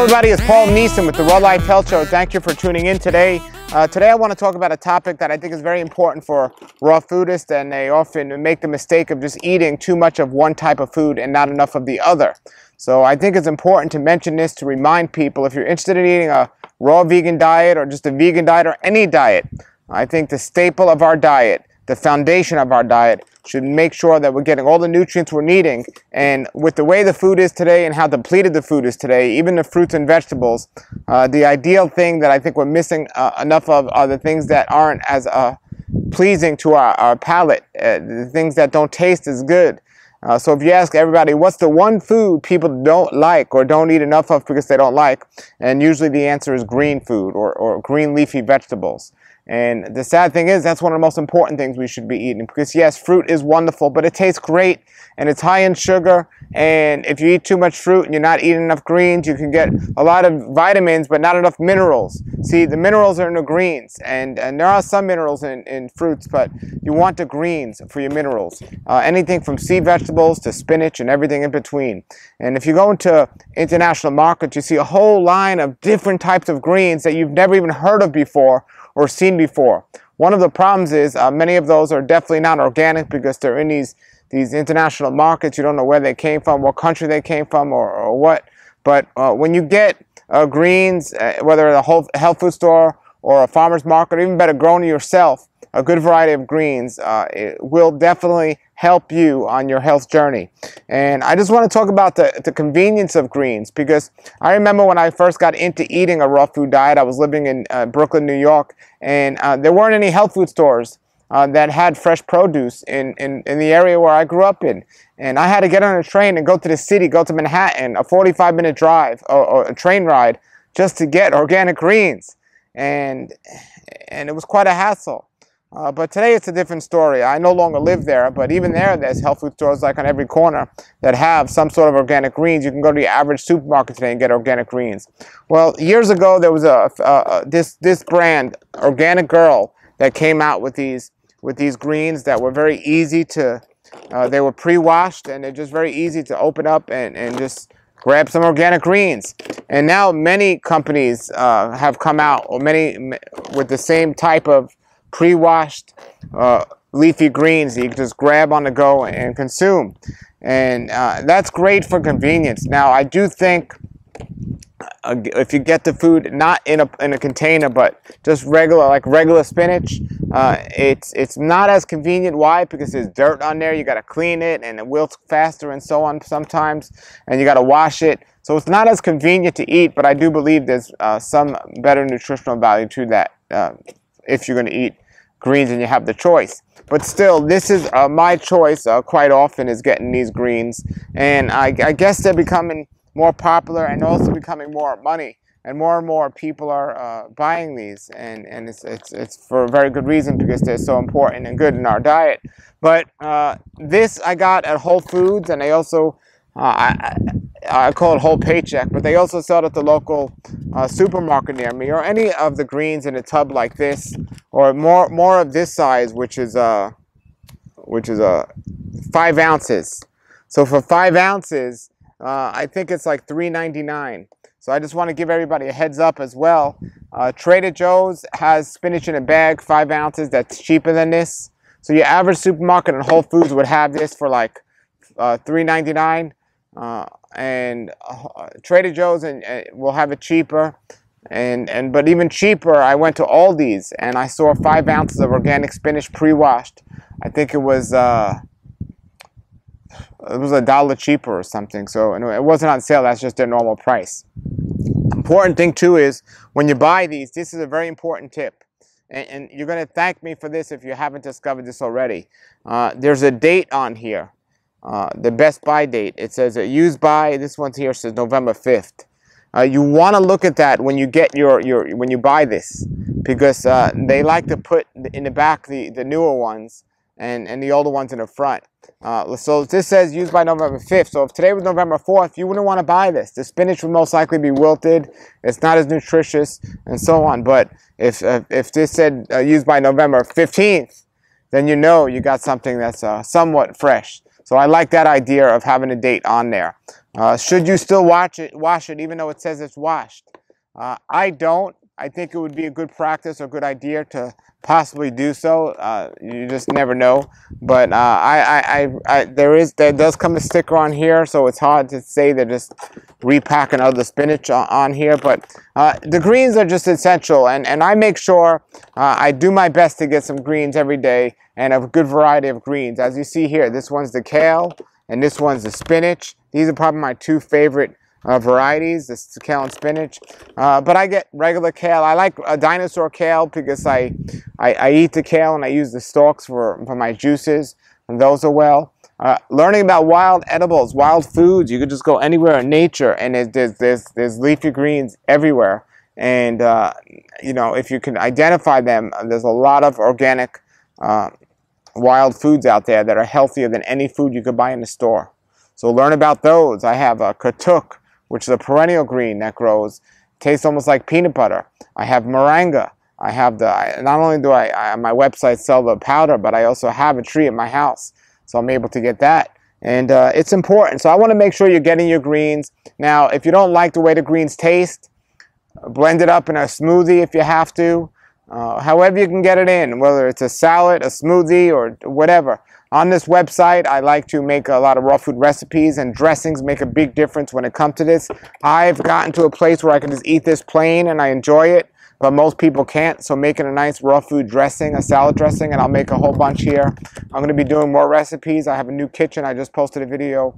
Hello everybody, it's Paul Neeson with the Raw Life Health Show. Thank you for tuning in today. Today I want to talk about a topic that I think is very important for raw foodists, and they often make the mistake of just eating too much of one type of food and not enough of the other. So I think it's important to mention this to remind people, if you're interested in eating a raw vegan diet or just a vegan diet or any diet, I think the staple of our diet, the foundation of our diet, should make sure that we're getting all the nutrients we're needing. And with the way the food is today and how depleted the food is today, even the fruits and vegetables, the ideal thing that I think we're missing enough of are the things that aren't as pleasing to our palate, the things that don't taste as good. So if you ask everybody, what's the one food people don't like or don't eat enough of because they don't like? And usually the answer is green food or green leafy vegetables. And the sad thing is, that's one of the most important things we should be eating, because yes, fruit is wonderful, but it tastes great and it's high in sugar. And if you eat too much fruit and you're not eating enough greens, you can get a lot of vitamins but not enough minerals. See, the minerals are in the greens, and there are some minerals in fruits, but you want the greens for your minerals. Anything from sea vegetables to spinach and everything in between. And if you go into international markets, you see a whole line of different types of greens that you've never even heard of before or seen before. One of the problems is many of those are definitely not organic, because they're in these international markets. You don't know where they came from, what country they came from, or what. But when you get greens, whether at a health food store or a farmer's market, or even better, grown yourself, a good variety of greens, it will definitely help you on your health journey. And I just want to talk about the convenience of greens, because I remember when I first got into eating a raw food diet, I was living in Brooklyn, New York, and there weren't any health food stores that had fresh produce in the area where I grew up in. And I had to get on a train and go to the city, go to Manhattan, a 45-minute drive or a train ride just to get organic greens. And it was quite a hassle. But today it's a different story. I no longer live there, but even there's health food stores like on every corner that have some sort of organic greens. You can go to the average supermarket today and get organic greens. Well, years ago there was this brand, Organic Girl, that came out with these greens that were very easy to. They were pre-washed, and they're just very easy to open up and just grab some organic greens. And now many companies have come out, or many with the same type of pre-washed leafy greens that you can just grab on the go and consume. And that's great for convenience. Now, I do think if you get the food not in a container, but just regular spinach, it's not as convenient. Why? Because there's dirt on there. You got to clean it, and it wilts faster and so on sometimes, and you got to wash it. So it's not as convenient to eat, but I do believe there's some better nutritional value to that if you're going to eat greens and you have the choice. But still, this is my choice quite often, is getting these greens. And I guess they're becoming more popular and also becoming more money. And more people are buying these. And it's for a very good reason, because they're so important and good in our diet. But this I got at Whole Foods, and they also, I call it Whole Paycheck, but they also sell it at the local supermarket near me, or any of the greens in a tub like this, or more of this size, which is 5 ounces. So for 5 ounces, I think it's like $3.99. So I just want to give everybody a heads up as well. Trader Joe's has spinach in a bag, 5 ounces. That's cheaper than this. So your average supermarket and Whole Foods would have this for like $3.99. And Trader Joe's will have it cheaper, but even cheaper, I went to Aldi's and I saw 5 ounces of organic spinach pre-washed. I think it was $1 cheaper or something. So anyway, it wasn't on sale. That's just their normal price. Important thing too is, when you buy these, this is a very important tip, and you're going to thank me for this if you haven't discovered this already. There's a date on here. The best buy date. It says used by, this one here says November 5th. You want to look at that when you get when you buy this, because they like to put in the back the newer ones and the older ones in the front. So this says used by November 5th. So if today was November 4th, you wouldn't want to buy this. The spinach would most likely be wilted. It's not as nutritious and so on. But if this said used by November 15th, then you know you got something that's somewhat fresh. So I like that idea of having a date on there. Should you still wash it even though it says it's washed? I don't. I think it would be a good practice or good idea to possibly do so. You just never know. But there does come a sticker on here, so it's hard to say they're just repacking other spinach on here. But the greens are just essential, and I make sure I do my best to get some greens every day and a good variety of greens. As you see here, this one's the kale and this one's the spinach. These are probably my two favorite varieties, this kale and spinach. But I get regular kale. I like a dinosaur kale because I eat the kale and I use the stalks for my juices, and those are well. Learning about wild edibles, wild foods. You could just go anywhere in nature and there's leafy greens everywhere. And you know, if you can identify them, there's a lot of organic wild foods out there that are healthier than any food you could buy in the store. So learn about those. I have a katuk, which is a perennial green that grows. Tastes almost like peanut butter. I have moringa. I have not only do I on my website sell the powder, but I also have a tree at my house. So I'm able to get that. And it's important. So I want to make sure you're getting your greens. Now, if you don't like the way the greens taste, blend it up in a smoothie if you have to. However you can get it in, whether it's a salad, a smoothie, or whatever. On this website, I like to make a lot of raw food recipes, and dressings make a big difference when it comes to this. I've gotten to a place where I can just eat this plain and I enjoy it, but most people can't. So making a nice raw food dressing, a salad dressing, and I'll make a whole bunch here. I'm going to be doing more recipes. I have a new kitchen. I just posted a video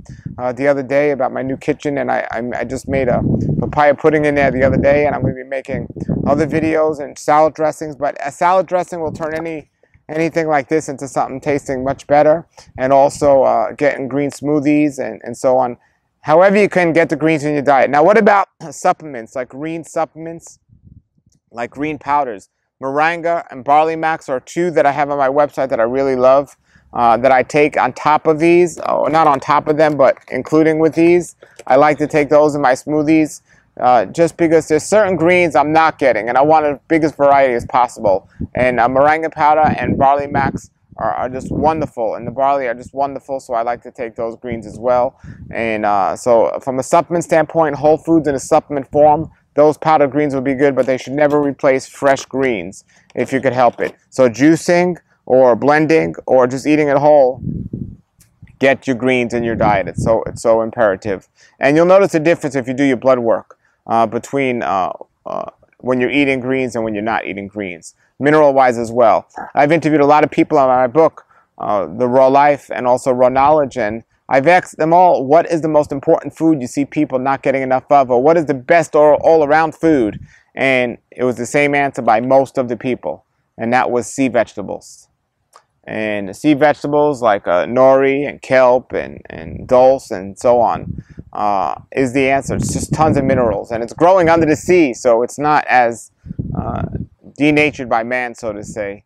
the other day about my new kitchen, and I just made a papaya pudding in there the other day, and I'm going to be making other videos and salad dressings. But a salad dressing will turn anything like this into something tasting much better, and also getting green smoothies and so on. However you can get the greens in your diet. Now, what about supplements, like green supplements, like green powders? Moringa and Barley Max are two that I have on my website that I really love, that I take on top of these, or not on top of them, but including with these. I like to take those in my smoothies. Just because there's certain greens I'm not getting, and I want the biggest variety as possible. And moringa powder and Barley Max are just wonderful, and the barley are just wonderful, so I like to take those greens as well. And so from a supplement standpoint, whole foods in a supplement form, those powdered greens would be good, but they should never replace fresh greens if you could help it. So juicing or blending or just eating it whole, get your greens in your diet. It's so imperative. And you'll notice a difference if you do your blood work between when you're eating greens and when you're not eating greens, mineral-wise as well. I've interviewed a lot of people on my book, The Raw Life and also Raw Knowledge, and I've asked them all, what is the most important food you see people not getting enough of, or what is the best all-around food? And it was the same answer by most of the people, and that was sea vegetables. And sea vegetables like nori and kelp and dulse and so on is the answer. It's just tons of minerals, and it's growing under the sea, so it's not as denatured by man, so to say.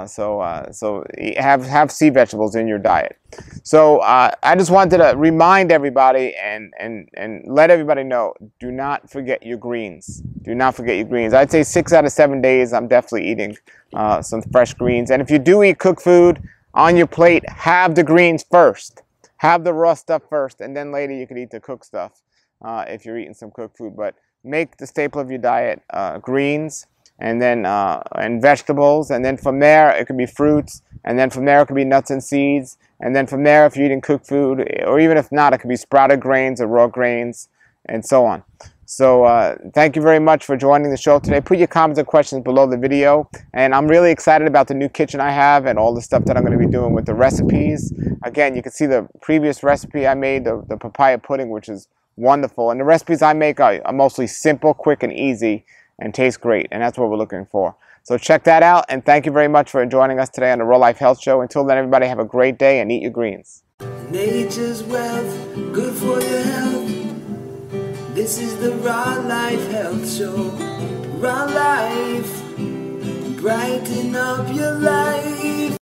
So have sea vegetables in your diet. So I just wanted to remind everybody and let everybody know, do not forget your greens. Do not forget your greens. I'd say 6 out of 7 days I'm definitely eating some fresh greens. And if you do eat cooked food on your plate, have the greens first. Have the raw stuff first, and then later you can eat the cooked stuff if you're eating some cooked food. But make the staple of your diet greens, and then and vegetables, and then from there it could be fruits, and then from there it could be nuts and seeds, and then from there if you're eating cooked food, or even if not, it could be sprouted grains or raw grains, and so on. So thank you very much for joining the show today. Put your comments and questions below the video, and I'm really excited about the new kitchen I have and all the stuff that I'm going to be doing with the recipes. Again, you can see the previous recipe I made, the papaya pudding, which is wonderful, and the recipes I make are mostly simple, quick, and easy, and taste great, and that's what we're looking for. So check that out, and thank you very much for joining us today on the Raw Life Health Show. Until then, everybody have a great day and eat your greens. Nature's wealth, good for your health. This is the Raw Life Health Show. Raw Life, brighten up your life.